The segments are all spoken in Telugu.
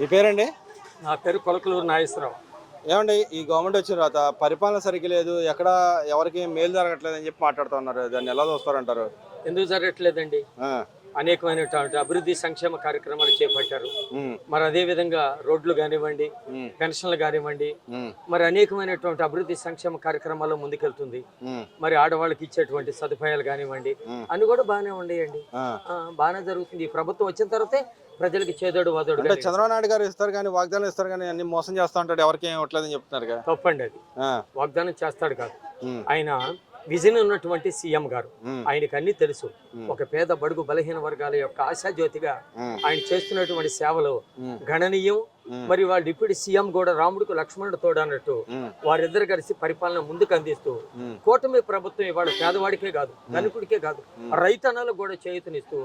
మీ పేరండి? నా పేరు కొలకలూరు నాగేశ్వరరావు. ఏమండి ఈ గవర్నమెంట్ వచ్చిన తర్వాత పరిపాలన సరిగ్గా లేదు, ఎక్కడ ఎవరికి మేలు జరగట్లేదు అని చెప్పి మాట్లాడుతూ ఉన్నారు. దాన్ని ఎలా చూస్తారంటారు? ఎందుకు జరగట్లేదండి? ఆ, అనేకమైనటువంటి అభివృద్ధి సంక్షేమ కార్యక్రమాలు చేపట్టారు. ఉమ్, మరి అదే విధంగా రోడ్లు కానివ్వండి, ఉమ్, పెన్షన్లు కానివ్వండి, ఉమ్, మరి అనేకమైనటువంటి అభివృద్ధి సంక్షేమ కార్యక్రమాల్లో ముందుకెళ్తుంది. ఉమ్, మరి ఆడవాళ్ళకి ఇచ్చేటువంటి సదుపాయాలు కానివ్వండి, అన్ని కూడా బాగానే ఉండేయండి. ఆ. బాగానే జరుగుతుంది. ఈ ప్రభుత్వం వచ్చిన తర్వాతే ప్రజలకి చేదోడు వాదోడు అంటే చంద్రబాబు నాయుడు గారు ఇస్తారు కానీ వాగ్దానం ఇస్తారు కానీ అన్ని మోసం చేస్తా ఉంటాడు, ఎవరికి ఏం ఇవ్వట్లేదని చెప్తున్నారు. తప్పండి. అది వాగ్దానం చేస్తాడు కాదు. ఆయన విజన్ ఉన్నటువంటి సీఎం గారు, ఆయనకి అన్ని తెలుసు. ఒక పేద బడుగు బలహీన వర్గాల యొక్క ఆశాజ్యోతిగా ఆయన చేస్తున్నటువంటి సేవలు గణనీయం. మరి వాళ్ళ డిప్యూటీ సీఎం కూడా రాముడికి లక్ష్మణుడు తోడు అన్నట్టు వారిద్దరు కలిసి పరిపాలన ముందుకు అందిస్తూ కూటమి ప్రభుత్వం ఇవాళ పేదవాడికే కాదు, ధనికుడికే కాదు, రైతన్నలకు కూడా చేయూతనిస్తూ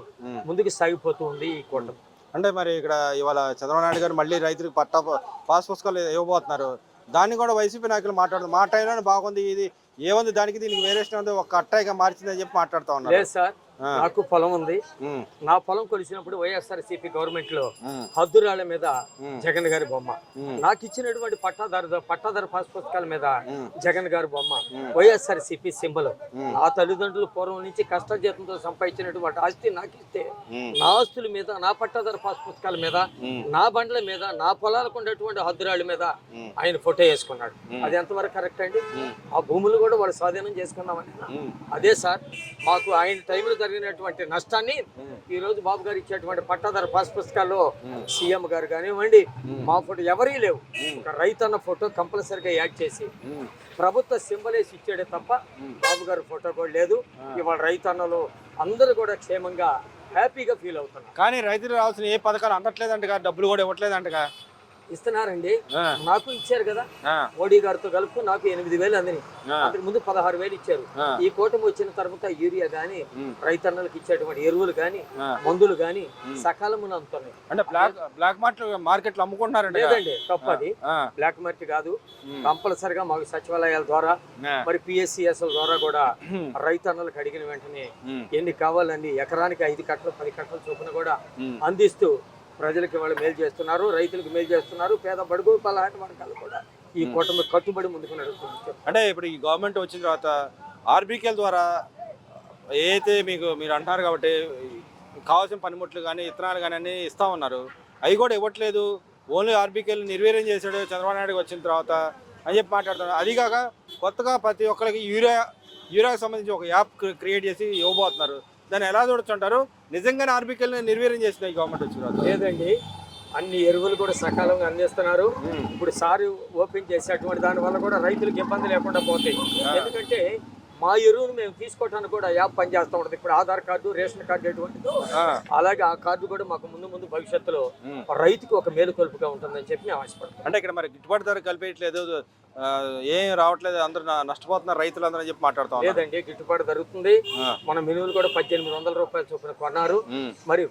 ముందుకు సాగిపోతూ ఉంది ఈ కూటమి. అంటే మరి ఇక్కడ ఇవాళ చంద్రబాబు నాయుడు గారు మళ్ళీ రైతులకు పాస్ పుస్తకాలు ఇవ్వబోతున్నారు. దాన్ని కూడా వైసీపీ నాయకులు మాట్లాడుతున్నారు. మా టైంలోనే బాగుంది, ఇది ఏముంది దానికి దీనికి వేరియేషన్ ఉంది, ఒక అట్టాయిగా మార్చిందని చెప్పి మాట్లాడుతూ ఉన్నారు. లేదు సార్, నాకు పొలం ఉంది. నా పొలం కొలిసినప్పుడు వైఎస్ఆర్సీపీ గవర్నమెంట్ లో హద్దురాళ్ల మీద జగన్ గారి బొమ్మ, నాకు ఇచ్చినటువంటి పట్టాదారు పాస్ పుస్తకాల మీద జగన్ గారి బొమ్మ, వైఎస్ఆర్సీపీ సింబల్. నా తల్లిదండ్రులు పూర్వం నుంచి కష్టజీతంతో సంపాదించినటువంటి ఆస్తి నాకు ఇస్తే నా ఆస్తుల మీద, నా పట్టాదారు పాస్ పుస్తకాల మీద, నా బండ్ల మీద, నా పొలాలకు ఉన్నటువంటి హద్దురాళ్ల మీద ఆయన ఫోటో వేసుకున్నాడు. అది ఎంతవరకు కరెక్ట్ అండి? ఆ భూములు కూడా వాళ్ళు స్వాధీనం చేసుకున్నామని. అదే సార్, మాకు ఆయన టైంలో జరిగినటువంటి నష్టాన్ని ఈ రోజు బాబు గారు ఇచ్చేటువంటి పట్టాదారు పాస్ పుస్తకాల్లో సీఎం గారు కానివ్వండి, మా ఫోటో ఎవరీ లేవు. ఒక రైతన్న ఫోటో కంపల్సరిగా యాడ్ చేసి ప్రభుత్వ సింబల్ వేసి ఇచ్చాడే తప్ప బాబు గారి ఫోటో కూడా లేదు. ఇవాళ రైతన్నలు అందరూ కూడా క్షేమంగా హ్యాపీగా ఫీల్ అవుతున్నారు. కానీ రైతులు రావాల్సిన ఏ పథకాలు అందట్లేదంటగా, డబ్బులు కూడా ఇవ్వట్లేదంటగా. ఇస్తున్నారండి, నాకు ఇచ్చారు కదా. మోడీ గారితో కలుపు నాకు 8,000 అందినాయి. అంతకు ముందు 16,000 ఇచ్చారు. ఈ కూటమి వచ్చిన తర్వాత యూరియా గానీ, రైతన్నలకు ఇచ్చేటువంటి ఎరువులు గానీ, మందులు గానీ సకాలంలో అందుతున్నాయి. అంటే బ్లాక్ మార్కెట్ లో అమ్ముకుంటున్నారండి? లేదండి, తప్పది. బ్లాక్ మార్కెట్ కాదు, కంపల్సరిగా మాకు సచివాలయాల ద్వారా మరి పిఎస్సిఎస్ ద్వారా కూడా రైతన్నలకు అడిగిన వెంటనే ఎన్ని కావాలండి, ఎకరానికి 5 కట్టలు 10 కట్టలు చొప్పున కూడా అందిస్తూ ప్రజలకు వాళ్ళు మేలు చేస్తున్నారు, రైతులకు మేలు చేస్తున్నారు. పేద బడుగు బలహీన వర్గాలు కూడా ఈ కూటమి కట్టుబడి ముందుకు నడుస్తుంది. అంటే ఇప్పుడు ఈ గవర్నమెంట్ వచ్చిన తర్వాత ఆర్బీకేల ద్వారా ఏదైతే మీరు అంటున్నారు కాబట్టి కావాల్సిన పనిముట్లు కానీ ఇత్తనాలు కానీ అన్నీ ఇస్తా ఉన్నారు, అవి కూడా ఇవ్వట్లేదు. ఓన్లీ ఆర్బీకేలు నిర్వీర్యం చేశాడు చంద్రబాబు నాయుడు వచ్చిన తర్వాత అని చెప్పి మాట్లాడుతున్నారు. అదిగాక కొత్తగా ప్రతి ఒక్కరికి యూరియాకి సంబంధించి ఒక యాప్ క్రియేట్ చేసి ఇవ్వబోతున్నారు. దాన్ని ఎలా చూడొచ్చుంటారు? నిజంగానే ఆర్బీకేల్ని నిర్వీర్యం చేసిన ఈ గవర్నమెంట్ వచ్చిన తర్వాత? లేదండి, అన్ని ఎరువులు కూడా సకాలంగా అందిస్తున్నారు. ఇప్పుడు సారి ఓపెన్ చేసేటువంటి దాని వల్ల కూడా రైతులకు ఇబ్బంది లేకుండా పోతాయి. ఎందుకంటే మా ఎరువును మేము తీసుకోవడానికి కూడా యాప్ పనిచేస్తూ ఉంటుంది. ఇప్పుడు ఆధార్ కార్డు, రేషన్ కార్డు ఎటువంటిదో అలాగే ఆ కార్డు కూడా మాకు ముందు భవిష్యత్తులో రైతుకు ఒక మేలుకొల్పుగా ఉంటుందని చెప్పి మేము ఆశపడతాం. అంటే ఇక్కడ మరి గిట్టుబాటు ధర కల్పించట్లేదు, ఏం రావట్లేదు, అందరూ నష్టపోతున్నారు రైతులు అందరూ అని చెప్పి మాట్లాడుతాం. లేదండి, గిట్టుబాటు జరుగుతుంది. మన మినువులు కూడా 1,800 రూపాయల చొప్పున కొన్నారు. మరి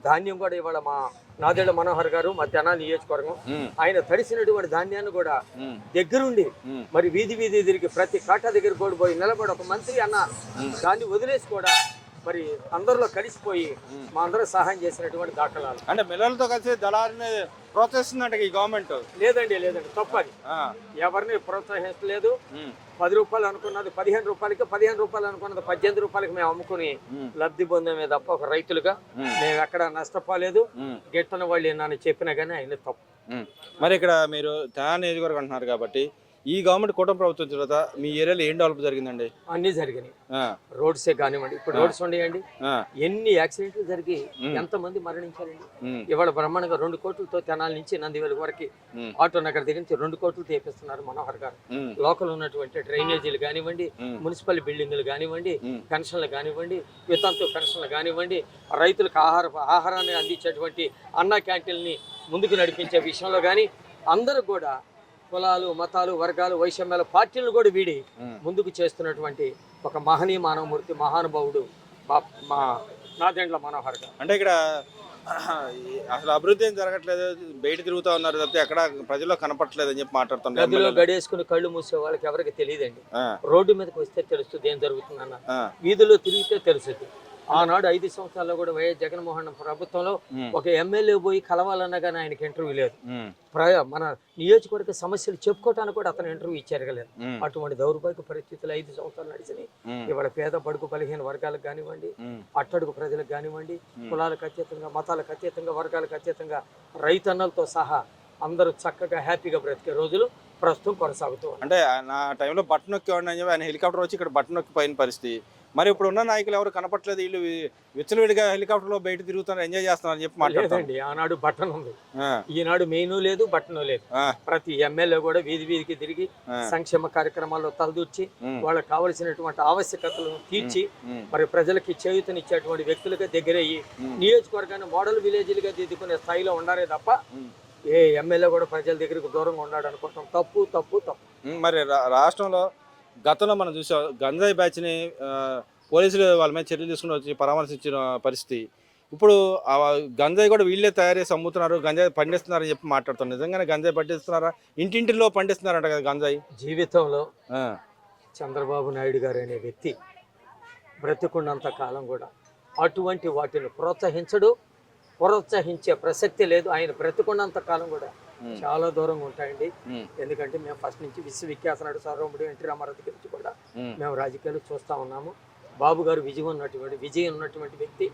ధాన్యం కూడా ఇవాళ మా నాదేళ్ల మనోహర్ గారు మా తెనాలి నియోజకవర్గం, ఆయన తడిసినటువంటి ధాన్యాన్ని కూడా దగ్గరుండి మరి వీధి తిరిగి ప్రతి కాటా దగ్గర కూడా పోయి నిలబడి ఒక మంత్రి అన్న దాన్ని వదిలేసి కూడా మరి అందరిలో కలిసిపోయి మా అందరూ సహాయం చేసినటువంటి దాఖలాలు. అంటే మిల్లర్లతో కలిసి దళారిని ప్రోత్సహిస్తుందంట ఈ గవర్నమెంట్? లేదండి, తప్పది. ఎవరిని ప్రోత్సహించలేదు. 10 రూపాయలు అనుకున్నది 15 రూపాయలకి, 15 రూపాయలు అనుకున్నది 18 రూపాయలకి మేము అమ్ముకుని లబ్ధి పొందమే తప్ప ఒక రైతులుగా మేము ఎక్కడ నష్టపోలేదు. గిట్టని వాళ్ళు నన్ను చెప్పినా కానీ ఆయన తప్పు. మరి ఇక్కడ మీరు తెనాలి నియోజకవర్గం అంటున్నారు కాబట్టి ఈ గవర్నమెంట్ కూటమి ప్రభుత్వం తర్వాత మీ ఏరియాలో ఏం డెవలప్ జరిగిందండి? అన్ని జరిగినాయి. రోడ్సే కానివ్వండి, ఇప్పుడు రోడ్స్ ఉండేయండి, ఎన్ని యాక్సిడెంట్లు జరిగి ఎంతమంది మరణించారండి. ఇవాళ బ్రహ్మాండంగా 2 కోట్లతో తెనాలి నుంచి నందివేలు వరకు ఆటో నగర్ దగ్గర నుంచి 2 కోట్లు తెప్పిస్తున్నారు మనోహర్ గారు. లోకల్ ఉన్నటువంటి డ్రైనేజీలు కానివ్వండి, మున్సిపల్ బిల్డింగ్లు కానివ్వండి, పెన్షన్లు కానివ్వండి, వితంతు పెన్షన్లు కానివ్వండి, రైతులకు ఆహారాన్ని అందించేటువంటి అన్న క్యాంటీన్ని ముందుకు నడిపించే విషయంలో కానీ అందరూ కూడా కులాలు, మతాలు, వర్గాలు, వైషమ్యాల పార్టీలను కూడా వీడి ముందుకు చేస్తున్నటువంటి ఒక మహనీయ మానవమూర్తి, మహానుభావుడు మా నాదెండ్ల మనోహర్ గారు. అంటే ఇక్కడ అసలు అభివృద్ధి ఏం జరగట్లేదు, బయట తిరుగుతూ ఉన్నారు తప్పితే ఎక్కడ ప్రజల్లో కనపట్లేదు అని చెప్పి మాట్లాడుతున్నారు. గదిలో గడేసుకుని కళ్ళు మూసే వాళ్ళకి ఎవరికి తెలియదండి. రోడ్డు మీదకి వస్తే తెలుస్తుంది ఏం జరుగుతుందన్న, వీధుల్లో తిరిగితే తెలుస్తుంది. ఆనాడు 5 సంవత్సరాల్లో కూడా వైఎస్ జగన్మోహన్ ప్రభుత్వంలో ఒక ఎమ్మెల్యే పోయి కలవాలన్నా కానీ ఆయనకి ఇంటర్వ్యూ లేదు. మన నియోజకవర్గ సమస్యలు చెప్పుకోవటానికి కూడా అతను ఇంటర్వ్యూ ఇచ్చారు. అటువంటి దౌర్భాగ్య పరిస్థితులు 5 సంవత్సరాలు నడిచినాయి. ఇవాళ పేద బడుగు బలహీన వర్గాలకు కానివ్వండి, అట్టడుగు ప్రజలకు కానివ్వండి, కులాలకు అతీతంగా, మతాలకు అతీతంగా, వర్గాలకు అతీతంగా రైతన్నలతో సహా అందరూ చక్కగా హ్యాపీగా బ్రతికే రోజులు ప్రస్తుతం కొనసాగుతూ ఉన్నాయి. అంటే నా టైంలో బట్టన్ నొక్కి ఆయన హెలికాప్టర్ వచ్చి ఇక్కడ బట్టన్ నొక్కి పోయిన పరిస్థితి. మరి ఇప్పుడు ఉన్న నాయకులు ఎవరు కనపట్లేదు, వీళ్ళు విచ్చలవిడిగా హెలికాప్టర్లో బయట తిరుగుతున్నారు, ఎంజాయ్ చేస్తున్నారు అని చెప్పి మాట్లాడతారండి. ఆనాడు బట్టన్ ఉంది, ఈనాడు మెయిన్ లేదు, బట్టన్ లేదు. ప్రతి ఎమ్మెల్యే కూడా వీధి వీధికి తిరిగి సంక్షేమ కార్యక్రమాల్లో తలదూర్చి వాళ్ళకి కావలసినటువంటి ఆవశ్యకతలను తీర్చి మరి ప్రజలకి చేయూతనిచ్చేటువంటి వ్యక్తులుగా దగ్గరయ్యి నియోజకవర్గాన్ని మోడల్ విలేజ్లుగా దిద్దుకునే స్థాయిలో ఉండారే తప్ప ఏ ఎమ్మెల్యే కూడా ప్రజల దగ్గరకు దూరంగా ఉన్నాడు అనుకుంటాం. తప్పు తప్పు తప్పు. మరి రాష్ట్రంలో గతంలో మనం చూసాం, గంజాయి బ్యాచ్ని పోలీసులు వాళ్ళ మీద చర్యలు తీసుకుని వచ్చి పరామర్శించిన పరిస్థితి. ఇప్పుడు గంజాయి కూడా వీళ్ళే తయారు చేసి అమ్ముతున్నారు, గంజాయి పండిస్తున్నారని చెప్పి మాట్లాడుతున్నారు. నిజంగానే గంజాయి పండిస్తున్నారా? ఇంటింటిలో పండిస్తున్నారంట కదా గంజాయి. జీవితంలో చంద్రబాబు నాయుడు గారు అనే వ్యక్తి బ్రతికున్నంత కాలం కూడా అటువంటి వాటిని ప్రోత్సహించే ప్రసక్తి లేదు. ఆయన బ్రతికున్నంత కాలం కూడా చాలా దూరంగా ఉంటాయండి. ఎందుకంటే మేము ఫస్ట్ నుంచి విశ్వవిఖ్యాత నటుడు సార్వభౌముడు ఎన్టీ రామారావు గురించి కూడా మేము రాజకీయాలు చూస్తా ఉన్నాము. బాబు గారు విజయం ఉన్నటువంటి వ్యక్తి.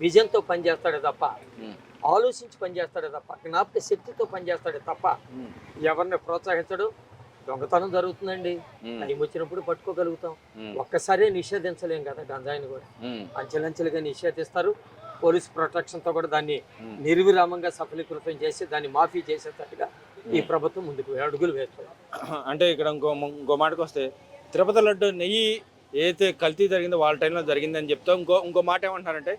విజయంతో పనిచేస్తాడే తప్ప, ఆలోచించి పనిచేస్తాడే తప్ప, జ్ఞాపక శక్తితో పనిచేస్తాడే తప్ప ఎవరిని ప్రోత్సహించడు. దొంగతనం జరుగుతుందండి, టైం వచ్చినప్పుడు పట్టుకోగలుగుతాం. ఒక్కసారే నిషేధించలేం కదా గంజాయిని కూడా. అంచెలంచెలుగా నిషేధిస్తారు. పోలీస్ ప్రొటెక్షన్తో కూడా దాన్ని నిర్విరామంగా సఫలీకృతం చేసి దాన్ని మాఫీ చేసేటట్టుగా ఈ ప్రభుత్వం ముందుకు అడుగులు వేస్తుంది. అంటే ఇక్కడ ఇంకో మాటకు వస్తే, తిరుపతి లడ్డు నెయ్యి ఏదైతే కల్తీ జరిగిందో వాళ్ళ టైంలో జరిగిందని చెప్తాం. ఇంకో మాట ఏమంటారంటే,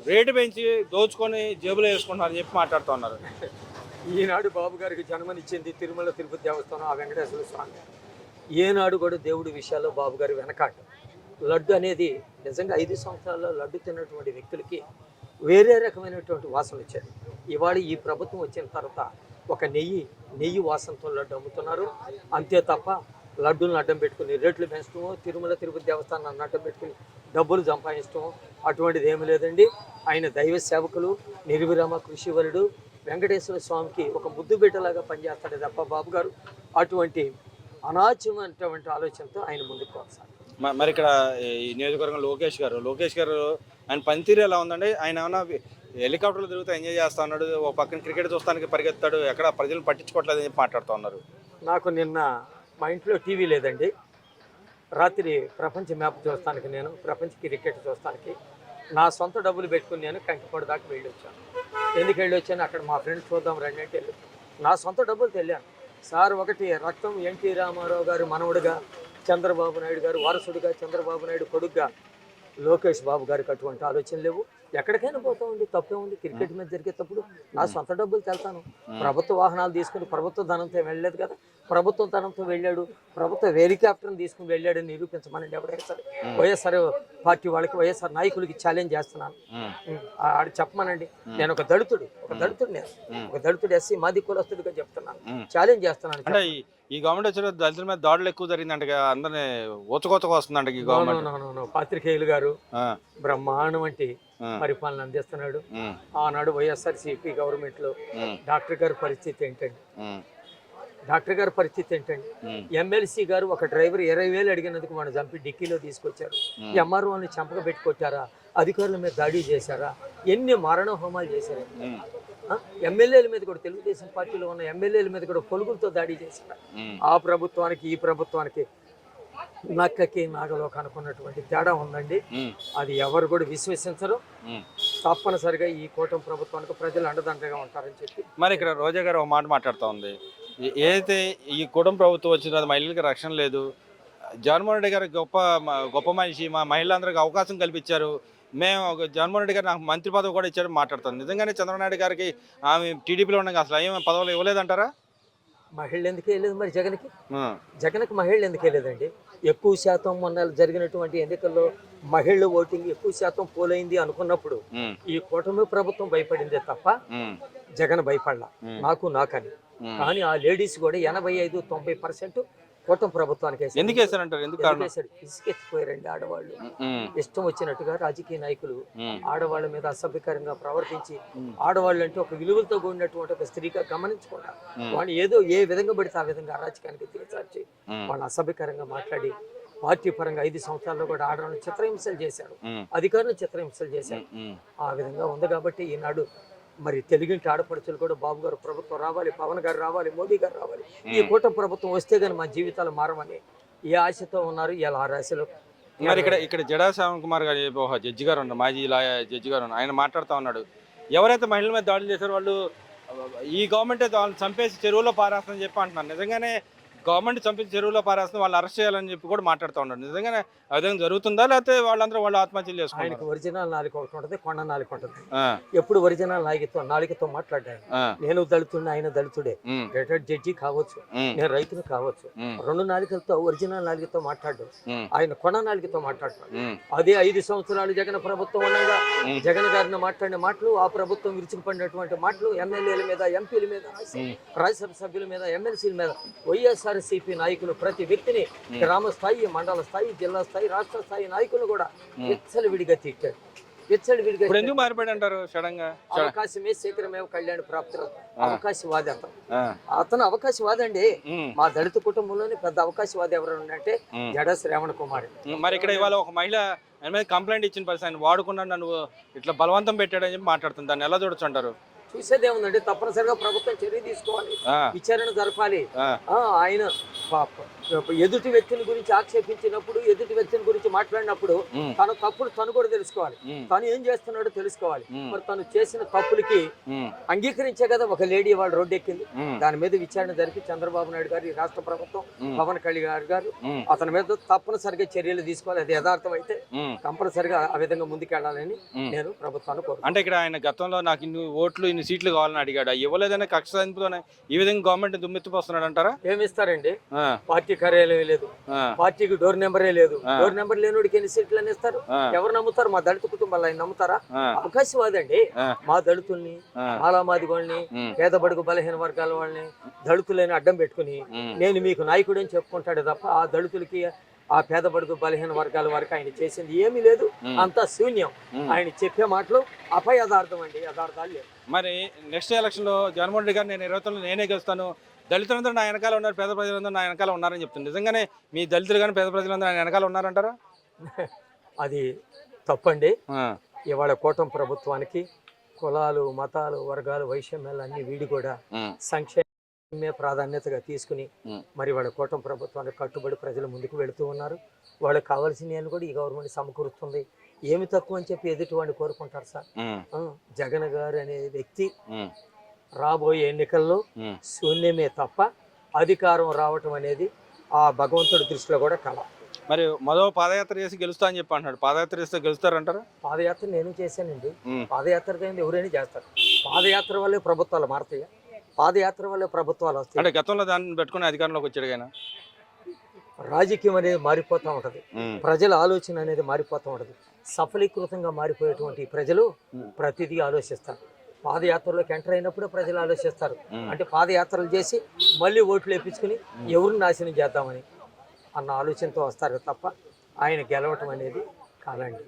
రేటు పెంచి దోచుకొని జేబులో వేసుకుంటున్నారని చెప్పి మాట్లాడుతూ ఉన్నారు. ఈనాడు బాబు గారికి జన్మనిచ్చింది తిరుమల తిరుపతి దేవస్థానం, ఆ వెంకటేశ్వర స్వామి. ఏనాడు కూడా దేవుడి విషయాల్లో బాబు గారి వెనకాట. లడ్డు అనేది నిజంగా 5 సంవత్సరాల్లో లడ్డు తిన్నటువంటి వ్యక్తులకి వేరే రకమైనటువంటి వాసన వచ్చేది. ఇవాళ ఈ ప్రభుత్వం వచ్చిన తర్వాత ఒక నెయ్యి వాసనతో లడ్డు అమ్ముతున్నారు. అంతే తప్ప లడ్డూలను అడ్డం పెట్టుకుని రేట్లు పెంచడమో, తిరుమల తిరుపతి దేవస్థానాన్ని అడ్డం పెట్టుకుని డబ్బులు సంపాదించడమో అటువంటిది ఏమి లేదండి. ఆయన దైవ సేవకులు, నిర్విరామ కృషివరుడు వెంకటేశ్వర స్వామికి ఒక ముద్దు బిడ్డలాగా పనిచేస్తాడే తప్ప బాబు గారు అటువంటి అనాచ్యమైనటువంటి ఆలోచనతో ఆయన ముందుకు కొనసాగారు. మరి ఇక్కడ ఈ నియోజకవర్గం లోకేష్ గారు ఆయన పనితీరు ఎలా ఉందండి? ఆయన ఏమన్నా హెలికాప్టర్లో తిరుగుతూ ఎంజాయ్ చేస్తా ఉన్నాడు, ఒక పక్కన క్రికెట్ చూస్తానికి పరిగెత్తాడు, ఎక్కడ ప్రజలు పట్టించుకోవట్లేదని చెప్పి మాట్లాడుతూ ఉన్నారు. నాకు నిన్న మా ఇంట్లో టీవీ లేదండి. రాత్రి ప్రపంచ మ్యాప్ చూస్తానికి, నేను ప్రపంచ క్రికెట్ చూస్తానికి నా సొంత డబ్బులు పెట్టుకుని నేను కంకిపాడు దాకా వెళ్ళి వచ్చాను. ఎందుకు వెళ్ళి వచ్చాను? అక్కడ మా ఫ్రెండ్స్ చూద్దాం రండి అంటే వెళ్ళి నా సొంత డబ్బులు తెలియాను. సార్, ఒకటి రక్తం ఎన్టీ రామారావు గారు మనవడుగా, చంద్రబాబు నాయుడు గారు వారసుడుగా, చంద్రబాబు నాయుడు కొడుకుగా లోకేష్ బాబు గారికి అటువంటి ఆలోచన లేవు. ఎక్కడికైనా పోతామండి, తప్పే ఉంది. క్రికెట్ మీద జరిగేటప్పుడు నా సొంత డబ్బులు వెళ్తాను. ప్రభుత్వ వాహనాలు తీసుకుని ప్రభుత్వ ధనంతో వెళ్ళలేదు కదా, ప్రభుత్వ ధనంతో వెళ్ళాడు, ప్రభుత్వ హెలికాప్టర్ని తీసుకుని వెళ్ళాడని నిరూపించమనండి ఎవరైనా సరే. వైఎస్ఆర్ పార్టీ వాళ్ళకి, వైఎస్ఆర్ నాయకులకి ఛాలెంజ్ చేస్తున్నాను. ఆడు చెప్పమనండి. నేను ఒక దళితుడు ఎస్సీ మాది కులస్తుడిగా చెప్తున్నాను, ఛాలెంజ్ చేస్తున్నాను. అంటే ఈ గవర్నమెంట్ వచ్చిన దళితుల మీద దాడులు ఎక్కువ జరిగిందంట, అందరినీ ఊచకోతగా వస్తుందంట ఈ గవర్నమెంట్. పాత్రికేయులు గారు బ్రహ్మాండం వంటి పరిపాలన అందిస్తున్నాడు. ఆనాడు వైఎస్ఆర్సీపీ గవర్నమెంట్ లో డాక్టర్ గారి పరిస్థితి ఏంటండి? ఎమ్మెల్సీ గారు ఒక డ్రైవర్ 20,000 అడిగినందుకు మనం చంపి డిక్కీలో తీసుకొచ్చారు. ఎంఆర్ఓని చంపక పెట్టి కొట్టారా? అధికారుల మీద దాడి చేశారా? ఎన్ని మరణ హోమాలు చేశారు? ఎమ్మెల్యేల మీద కూడా, తెలుగుదేశం పార్టీలో ఉన్న ఎమ్మెల్యేల మీద కూడా పొలుగులతో దాడి చేశారు. ఆ ప్రభుత్వానికి ఈ ప్రభుత్వానికి నక్కకి నాగలోకి అనుకున్నటువంటి తేడా ఉందండి. అది ఎవరు కూడా విశ్వసించరు. తప్పనిసరిగా ఈ కూటమి ప్రభుత్వానికి ప్రజలు అండదండగా ఉంటారని చెప్పి. మరి ఇక్కడ రోజా గారు ఒక మాట మాట్లాడుతూ ఉంది, ఏదైతే ఈ కూటమి ప్రభుత్వం వచ్చిన మహిళలకు రక్షణ లేదు, జగన్మోహన్ రెడ్డి గారు గొప్ప మనిషి, మా మహిళలందరికీ అవకాశం కల్పించారు, మేము జగన్మోహన్ రెడ్డి గారు నాకు మంత్రి పదవి కూడా ఇచ్చారు మాట్లాడుతాను. నిజంగానే చంద్రబాబు నాయుడు గారికి ఆమె టీడీపీలో ఉండగా అసలు ఏమేమి పదవులు ఇవ్వలేదంటారా? మహిళలు ఎందుకు వెళ్ళలేదు మరి జగన్కి మహిళలు ఎందుకు వెళ్ళలేదండి? ఎక్కువ శాతం మొన్న జరిగినటువంటి ఎన్నికల్లో మహిళల ఓటింగ్ ఎక్కువ శాతం పోలైంది అనుకున్నప్పుడు ఈ కూటమి ప్రభుత్వం భయపడిందే తప్ప జగన్ భయపడలా. నాకని కానీ ఆ లేడీస్ కూడా 85-90% కూటమి ప్రభుత్వానికి వేశారు. ఎందుకు వేసారంటారు? ఎందుకు కారణం? వేశారు? ఇసుకెత్తిపోయారండి ఆడవాళ్ళు. ఉమ్, ఇష్టం వచ్చినట్టుగా రాజకీయ నాయకులు ఉమ్, ఆడవాళ్ళ మీద అసభ్యకరంగా ప్రవర్తించి, ఆడవాళ్ళు అంటే ఒక విలువలతో కూడినటువంటి ఒక స్త్రీగా గమనించకుండా వాళ్ళు ఏదో ఏ విధంగా పడితే ఆ విధంగా అరాచకానికి దిగజార్చి వాళ్ళు అసభ్యకరంగా మాట్లాడి పార్టీ పరంగా 5 సంవత్సరాల్లో కూడా ఆడవాళ్ళని చిత్రహింసలు చేశారు, అధికారులు చిత్రహింసలు చేశారు. ఆ విధంగా ఉంది కాబట్టి ఈనాడు మరి తెలుగింటి ఆడపడుచులు కూడా బాబు గారు ప్రభుత్వం రావాలి, పవన్ గారు రావాలి, మోడీ గారు రావాలి, ఈ కూటమి ప్రభుత్వం వస్తే గానీ మా జీవితాలు మారమని ఏ ఆశతో ఉన్నారు. ఇలా ఆ రాశిలో మరి ఇక్కడ జడా శ్యామ్ కుమార్ గారు ఒక జడ్జి గారు ఉన్నారు, మాజీ జడ్జి గారు ఉన్నారు. ఆయన మాట్లాడుతూ ఉన్నాడు, ఎవరైతే మహిళల మీద దాడులు చేశారో వాళ్ళు ఈ గవర్నమెంటే వాళ్ళని చంపేసి చెరువులో పారేస్తుందని చెప్పి అంటున్నారు. నిజంగానే గవర్నమెంట్ చంపేసి చెరువులో పారేస్తుంది, వాళ్ళు అరెస్ట్ చేయాలని చెప్పి కూడా మాట్లాడుతూ ఉన్నాడు. నిజంగానే ఆ విధంగా జరుగుతుందా, లేకపోతే వాళ్ళందరూ వాళ్ళు ఆత్మహత్యలు చేసుకుంటారు? ఆయనకు ఒరిజినల్ నాలుక ఒకటి ఉంటుంది, కొండ నాలుక ఉంటుంది. ఎప్పుడు ఒరిజినల్ నాలుకతో మాట్లాడాను. నేను దళితుడిని, ఆయన దళితుడే, రిటైర్డ్ జడ్జి కావచ్చు, నేను రైతుని కావచ్చు. 2 నాలుకలతో ఒరిజినల్ నాలుకతో మాట్లాడు, ఆయన కొండ నాలుకతో మాట్లాడుతున్నాడు. అదే 5 సంవత్సరాలు జగన్ ప్రభుత్వం ఉండగా జగన్ గారిని మాట్లాడిన మాటలు, ఆ ప్రభుత్వం విరుచుకుపడినటువంటి మాటలు ఎమ్మెల్యేల మీద, ఎంపీల మీద, రాజ్యసభ సభ్యుల మీద, ఎమ్మెల్సీల మీద వైఎస్ఆర్సీపీ నాయకులు ప్రతి వ్యక్తిని గ్రామ స్థాయి, మండల స్థాయి, జిల్లా స్థాయి, రాష్ట్ర స్థాయి నాయకులు కూడా విచ్చలవిడిగా తిట్టాడు. విచ్చలవిడిగా ఇప్పుడు ఎందుకు మారిపోయాడు అంటారు? సడన్ గా అవకాశమే శీఘ్రమే కళ్యాణ ప్రాప్తి. అవకాశవాది అతను అవకాశవాది అండి. మా దళిత కుటుంబంలోని పెద్ద అవకాశవాది ఎవరు అంటే జడా శ్రావణ్ కుమార్. మరి ఇక్కడ ఇవాళ ఒక మహిళ ఆయన మీద కంప్లైంట్ ఇచ్చిన పరిస్థితి, ఆయన వాడుకున్నాడు, నన్ను ఇట్లా బలవంతం పెట్టాడని చెప్పి మాట్లాడుతుంది. దాన్ని ఎలా చూడొచ్చు అంటారు? చూసేదేముందండి, తప్పనిసరిగా ప్రభుత్వం చర్య తీసుకోవాలి, విచారణ జరపాలి. ఆయన ఎదుటి వ్యక్తిని గురించి ఆక్షేపించినప్పుడు, ఎదుటి వ్యక్తిని గురించి మాట్లాడినప్పుడు తన తప్పులు తను కూడా తెలుసుకోవాలి, తను ఏం చేస్తున్నాడో తెలుసుకోవాలి. మరి తను చేసిన తప్పులకి అంగీకరించే కదా ఒక లేడీ వాళ్ళు రోడ్డు ఎక్కింది. దాని మీద విచారణ జరిపి చంద్రబాబు నాయుడు గారు, రాష్ట్ర ప్రభుత్వం, పవన్ కళ్యాణ్ గారు అతని మీద తప్పనిసరిగా చర్యలు తీసుకోవాలి. అది యథార్థం అయితే తప్పనిసరిగా ఆ విధంగా ముందుకెళ్లాలని నేను ప్రభుత్వాన్ని కోరుతున్నాను. అంటే ఇక్కడ ఆయన గతంలో నాకు ఇన్ని ఓట్లు, ఇన్ని సీట్లు కావాలని అడిగాడు, ఇవ్వలేదనే కక్ష సాధింపుతోనే ఈ విధంగా గవర్నమెంట్ దుమ్మెత్తిపోస్తున్నాడు అంటారా? ఏమిస్తారండి? పార్టీ కార్యాలయం లేదు, పార్టీకి డోర్ నెంబరే లేదు. డోర్ నెంబర్ లేనివాడికి ఎన్ని సీట్లు అని ఇస్తారు? ఎవరు నమ్ముతారు? మా దళిత కుటుంబాలు ఆయన నమ్ముతారా? అవకాశవాదండి. మా దళితుల్ని, మాలామాదిగోళ్ళని, పేద బడుగు బలహీన వర్గాల వాళ్ళని, దళితులని అడ్డం పెట్టుకుని నేను మీకు నాయకుడు అని చెప్పుకుంటాడు తప్ప ఆ దళితులకి, ఆ పేద బడుగు బలహీన వర్గాల వరకు ఆయన చేసింది ఏమీ లేదు. అంతా శూన్యం. ఆయన చెప్పే మాటలు అపయథార్థం అండి, యథార్థాలు లేవు. మరి నెక్స్ట్ ఎలక్షన్ లో జగన్మోహన్ రెడ్డి గారు నేను 20 నేనే గెలుస్తాను, దళితులందరూ నా వెనకాల ఉన్నారు, పేద ప్రజలందరూ నా వెనకాల ఉన్నారని చెప్తుంది. నిజంగానే మీ దళితులు కానీ పేద ప్రజలందరూ ఆయన వెనకాల ఉన్నారంటారా? అది తప్పండి. ఇవాళ కూటమి ప్రభుత్వానికి కులాలు, మతాలు, వర్గాలు, వైషమ్యాలు అన్ని వీడి కూడా సంక్షేమమే ప్రాధాన్యతగా తీసుకుని మరి వాళ్ళ కూటమి ప్రభుత్వానికి కట్టుబడి ప్రజలు ముందుకు వెళుతూ ఉన్నారు. వాళ్ళకి కావాల్సినవి కూడా ఈ గవర్నమెంట్ సమకూరుస్తుంది. ఏమి తక్కువ అని చెప్పి ఎదుటి వాడిని కోరుకుంటారు సార్? జగన్ గారు అనే వ్యక్తి రాబోయే ఎన్నికల్లో శూన్యమే తప్ప అధికారం రావటం అనేది ఆ భగవంతుడి దృష్టిలో కూడా కళ. మరి పాదయాత్ర చేసి గెలుస్తా అని చెప్పి అంటున్నాడు, పాదయాత్ర చేస్తే గెలుస్తారంటారా? పాదయాత్ర నేను చేశానండి. పాదయాత్ర ఎవరైనా చేస్తారు. పాదయాత్ర వల్లే ప్రభుత్వాలు మారుతాయా? పాదయాత్ర వల్లే ప్రభుత్వాలు వస్తాయి. అంటే గతంలో దాన్ని పెట్టుకుని అధికారంలోకి వచ్చాడు ఆయన. రాజకీయం అనేది మారిపోతూ ఉంటది, ప్రజల ఆలోచన అనేది మారిపోతూ ఉంటది. సఫలీకృతంగా మారిపోయేటువంటి ప్రజలు ప్రతిదీ ఆలోచిస్తారు. పాదయాత్రలోకి ఎంటర్ అయినప్పుడే ప్రజలు ఆలోచిస్తారు. అంటే పాదయాత్రలు చేసి మళ్ళీ ఓట్లు వేయించుకుని ఎవరిని నాశనం చేద్దామని అన్న ఆలోచనతో వస్తారు తప్ప ఆయన గెలవటం అనేది కాదండి.